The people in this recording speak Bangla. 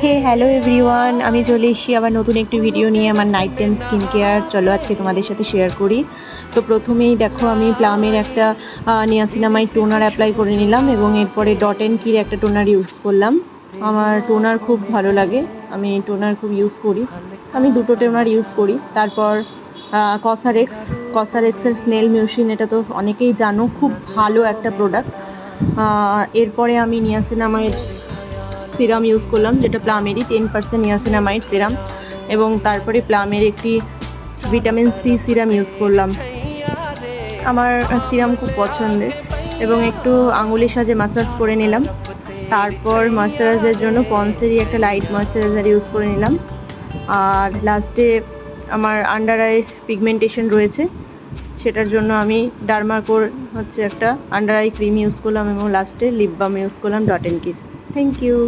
হে হ্যালো এভরিওয়ান, আমি চলে এসেছি আবার নতুন একটি ভিডিও নিয়ে আমার নাইট টাইম স্কিন কেয়ার। চলো আজকে তোমাদের সাথে শেয়ার করি। তো প্রথমেই দেখো আমি প্লামের একটা নিয়াসিনামাইড টোনার অ্যাপ্লাই করে নিলাম এবং এরপরে ডট অ্যান্ড কির একটা টোনার ইউজ করলাম। আমার টোনার খুব ভালো লাগে, আমি টোনার খুব ইউজ করি, আমি দুটো টোনার ইউজ করি। তারপর কসারেক্সের স্নেল মিউসিন, এটা তো অনেকেই জানো, খুব ভালো একটা প্রোডাক্ট। এরপরে আমি নিয়াসিনামাইড সিরাম ইউজ করলাম, যেটা প্লামেরই 10% নিয়াসিনামাইড সিরাম, এবং তারপরে প্লামের একটি ভিটামিন সি সিরাম ইউজ করলাম। আমার সিরাম খুব পছন্দের এবং একটু আঙুলের সাহায্যে মাসাজ করে নিলাম। তারপর ময়শ্চারাইজারের জন্য পন্সেরই একটা লাইট ময়শ্চারাইজার ইউজ করে নিলাম। আর লাস্টে আমার আন্ডার আই পিগমেন্টেশন রয়েছে, সেটার জন্য আমি ডার্মাকোর হচ্ছে একটা আন্ডার আই ক্রিম ইউজ করলাম এবং লাস্টে লিপ বাম ইউজ করলাম ডট অ্যান্ড কির। Thank you.